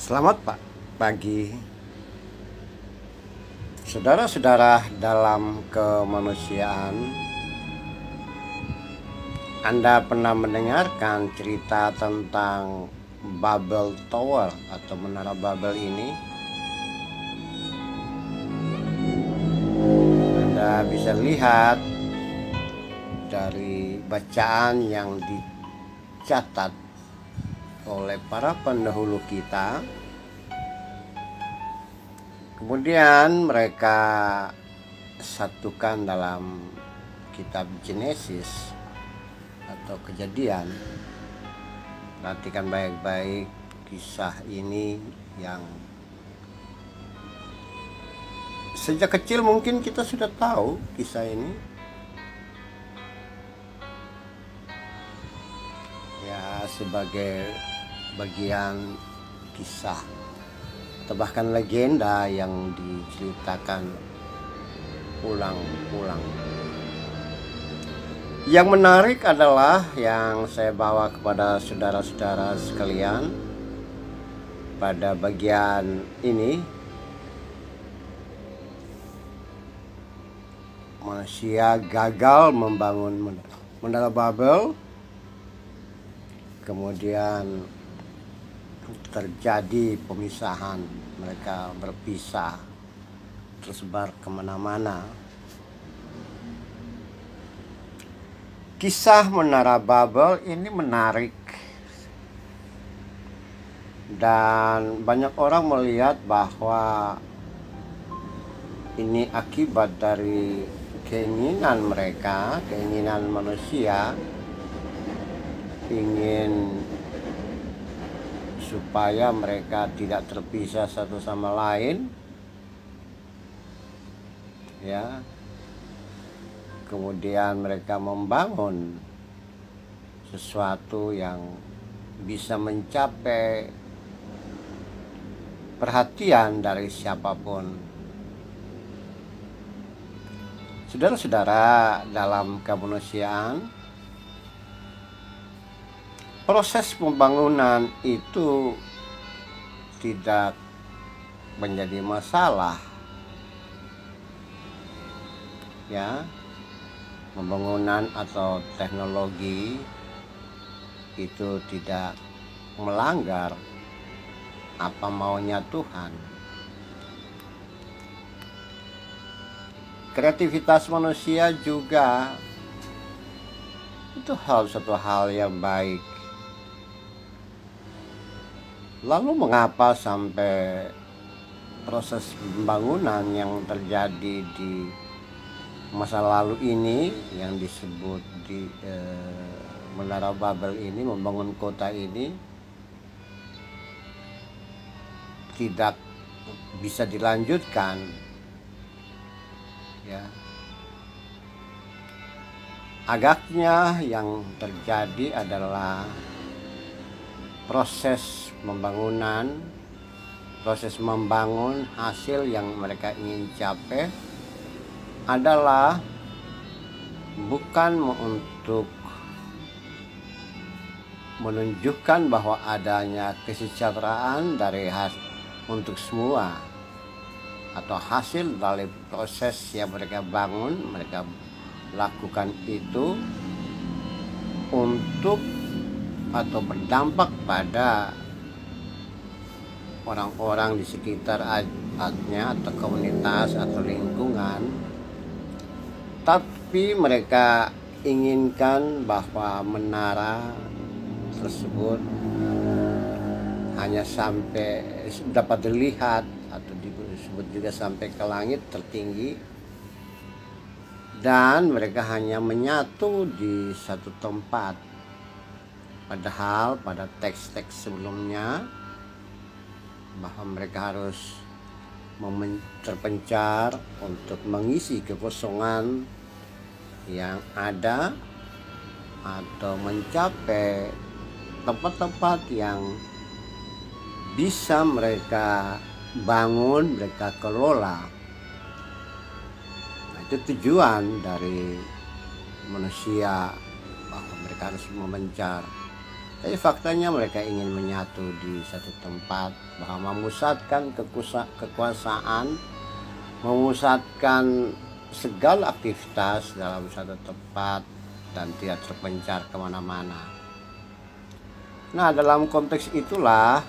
Selamat pagi, saudara-saudara dalam kemanusiaan. Anda pernah mendengarkan cerita tentang Babel Tower atau Menara Babel ini? Anda bisa lihat dari bacaan yang dicatat oleh para pendahulu kita. Kemudian mereka satukan dalam kitab Genesis atau Kejadian. Perhatikan baik-baik kisah ini yang sejak kecil mungkin kita sudah tahu kisah ini. Ya, sebagai bagian kisah atau bahkan legenda yang diceritakan ulang-ulang. Yang menarik adalah yang saya bawa kepada saudara-saudara sekalian pada bagian ini. Manusia gagal membangun Menara Babel. Kemudian terjadi pemisahan, mereka berpisah, tersebar kemana-mana. Kisah Menara Babel ini menarik, dan banyak orang melihat bahwa ini akibat dari keinginan mereka, keinginan manusia ingin supaya mereka tidak terpisah satu sama lain, ya. Kemudian mereka membangun sesuatu yang bisa mencapai perhatian dari siapapun. Saudara-saudara dalam kemanusiaan, proses pembangunan itu tidak menjadi masalah, ya. Pembangunan atau teknologi itu tidak melanggar apa maunya Tuhan. Kreativitas manusia juga itu satu hal yang baik. Lalu mengapa sampai proses pembangunan yang terjadi di masa lalu ini yang disebut di Menara Babel ini, membangun kota ini, tidak bisa dilanjutkan, ya. Agaknya yang terjadi adalah proses pembangunan, proses membangun hasil yang mereka ingin capai adalah bukan untuk menunjukkan bahwa adanya kesejahteraan dari untuk semua, atau hasil dari proses yang mereka bangun, mereka lakukan itu untuk atau berdampak pada orang-orang di sekitarnya atau komunitas atau lingkungan. Tapi mereka inginkan bahwa menara tersebut hanya sampai dapat dilihat atau disebut juga sampai ke langit tertinggi, dan mereka hanya menyatu di satu tempat. Padahal pada teks-teks sebelumnya bahwa mereka harus terpencar untuk mengisi kekosongan yang ada atau mencapai tempat-tempat yang bisa mereka bangun, mereka kelola. Nah, itu tujuan dari manusia, bahwa mereka harus memencar. Tapi faktanya mereka ingin menyatu di satu tempat, bahwa memusatkan kekuasaan, memusatkan segala aktivitas dalam satu tempat dan tidak terpencar kemana-mana. Nah, dalam konteks itulah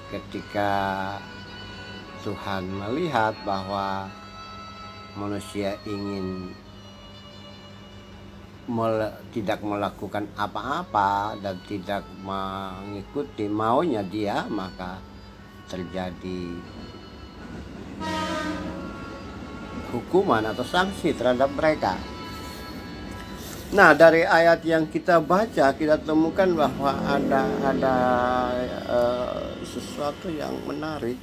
ketika Tuhan melihat bahwa manusia ingin tidak melakukan apa-apa dan tidak mengikuti maunya dia, maka terjadi hukuman atau sanksi terhadap mereka. Nah, dari ayat yang kita baca kita temukan bahwa ada sesuatu yang menarik.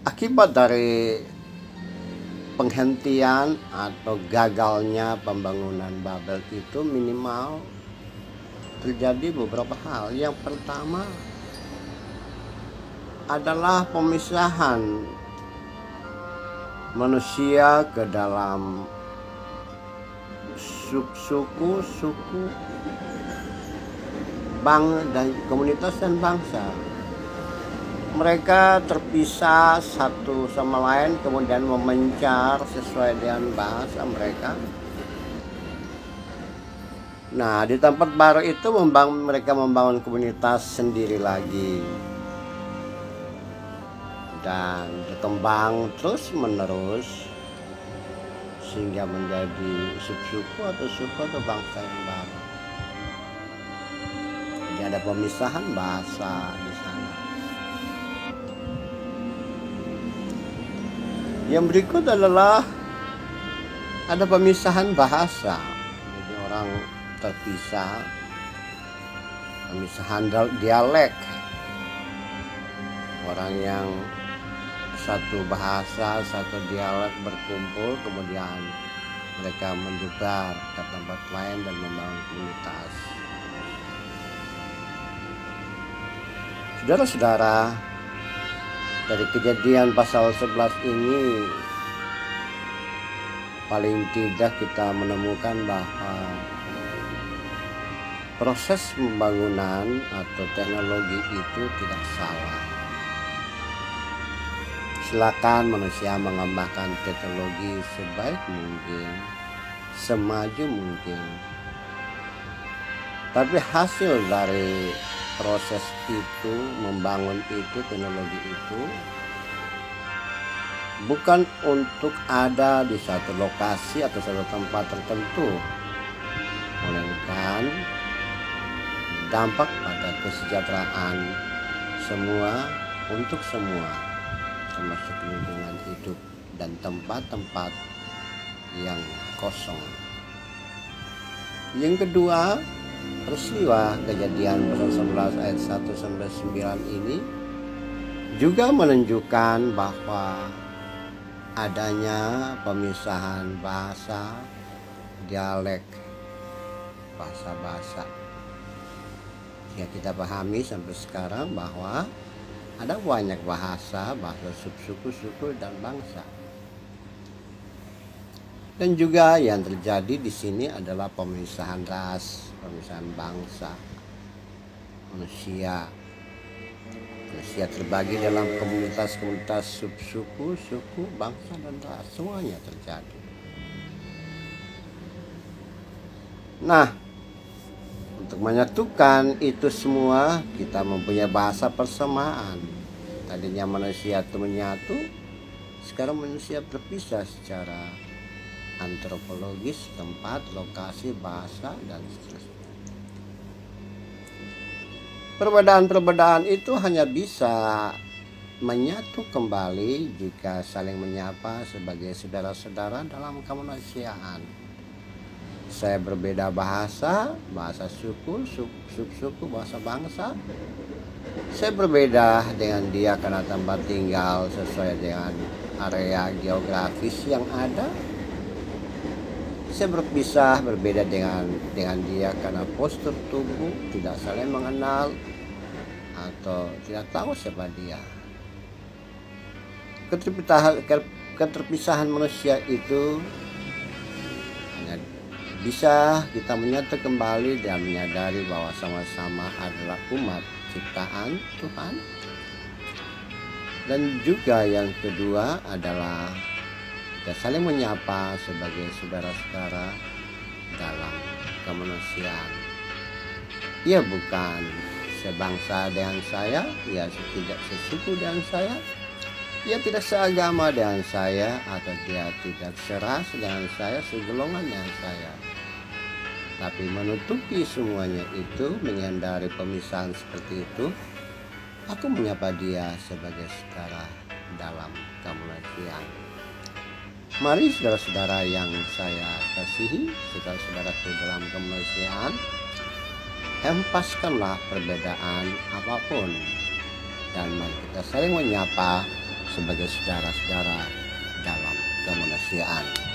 Akibat dari penghentian atau gagalnya pembangunan Babel itu minimal terjadi beberapa hal. Yang pertama adalah pemisahan manusia ke dalam suku, dan komunitas dan bangsa. Mereka terpisah satu sama lain, kemudian memencar sesuai dengan bahasa mereka. Nah, di tempat baru itu mereka membangun komunitas sendiri lagi dan berkembang terus menerus sehingga menjadi suku atau bangsa yang baru. Jadi ada pemisahan bahasa di sana. Yang berikut adalah ada pemisahan bahasa. Jadi orang terpisah, pemisahan dialek. Orang yang satu bahasa, satu dialek berkumpul, kemudian mereka menyebar ke tempat lain dan membangun komunitas. Saudara-saudara, dari Kejadian pasal 11 ini paling tidak kita menemukan bahwa proses pembangunan atau teknologi itu tidak salah. Silakan manusia mengembangkan teknologi sebaik mungkin, semaju mungkin. Tapi hasil dari proses itu, membangun itu, teknologi itu bukan untuk ada di satu lokasi atau satu tempat tertentu, melainkan dampak pada kesejahteraan semua untuk semua, termasuk lingkungan hidup dan tempat-tempat yang kosong. Yang kedua, peristiwa Kejadian pasal 11 ayat 1 sampai 9 ini juga menunjukkan bahwa adanya pemisahan bahasa, dialek, bahasa-bahasa. Ya, kita pahami sampai sekarang bahwa ada banyak bahasa suku dan bangsa. Dan juga yang terjadi di sini adalah pemisahan ras, pemisahan bangsa. Manusia terbagi dalam komunitas-komunitas suku, bangsa dan ras, semuanya terjadi. Nah, untuk menyatukan itu semua kita mempunyai bahasa persamaan. Tadinya manusia itu menyatu, sekarang manusia terpisah secara antropologis, tempat, lokasi, bahasa, dan seterusnya. Perbedaan-perbedaan itu hanya bisa menyatu kembali jika saling menyapa sebagai saudara-saudara dalam kemanusiaan. Saya berbeda bahasa suku, bahasa bangsa. Saya berbeda dengan dia karena tempat tinggal sesuai dengan area geografis yang ada. Saya berbeda dengan dia karena postur tubuh, tidak saling mengenal atau tidak tahu siapa dia. Keterpisahan manusia itu hanya bisa kita menyatu kembali dan menyadari bahwa sama-sama adalah umat ciptaan Tuhan. Dan juga yang kedua adalah kita saling menyapa sebagai saudara-saudara dalam kemanusiaan. Ia bukan sebangsa dengan saya, ia tidak sesuku dengan saya, ia tidak seagama dengan saya, atau dia tidak seras dengan saya, segolongan dengan saya. Tapi menutupi semuanya itu, menghindari pemisahan seperti itu, aku menyapa dia sebagai saudara dalam kemanusiaan. Mari saudara-saudara yang saya kasihi, saudara-saudaraku dalam kemanusiaan, hempaskanlah perbedaan apapun dan mari kita saling menyapa sebagai saudara-saudara dalam kemanusiaan.